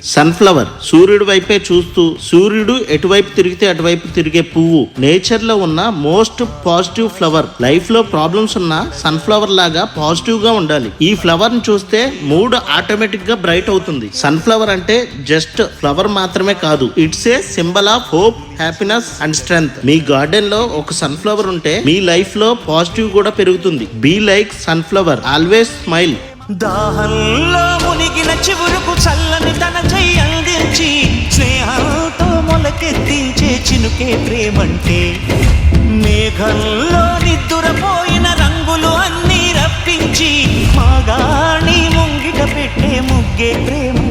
Sunflower సూర్యుడి వైపే చూస్తూ సూర్యుడు ఎటువైపు తిరిగితే అటువైపు తిరిగే పువ్వు. నేచర్ లో ఉన్న మోస్ట్ పాజిటివ్ ఫ్లవర్. లైఫ్ లో ప్రాబ్లమ్స్ ఉన్నా సన్ఫ్లవర్ లాగా పాజిటివ్ గా ఉండాలి. ఈ ఫ్లవర్ ని చూస్తే మూడ్ ఆటోమేటిక్ గా బ్రైట్ అవుతుంది. సన్ఫ్లవర్ అంటే జస్ట్ ఫ్లవర్ మాత్రమే కాదు, it's a symbol of hope, happiness and strength. Me garden లో ఒక సన్ఫ్లవర్ ఉంటే మీ లైఫ్ లో పాజిటివ్ కూడా పెరుగుతుంది. Be like sunflower, always smile. దాహంలో మునిగిన చివురుకు చల్లని తన చెయ్యి అందించి స్నేహంతో మొలకెత్తించే చినుకే ప్రేమంటే. మేఘంలో నిద్దురపోయిన రంగులు అన్నీ రప్పించి మాగాణి ముంగిట పెట్టే ముగ్గే ప్రేమ.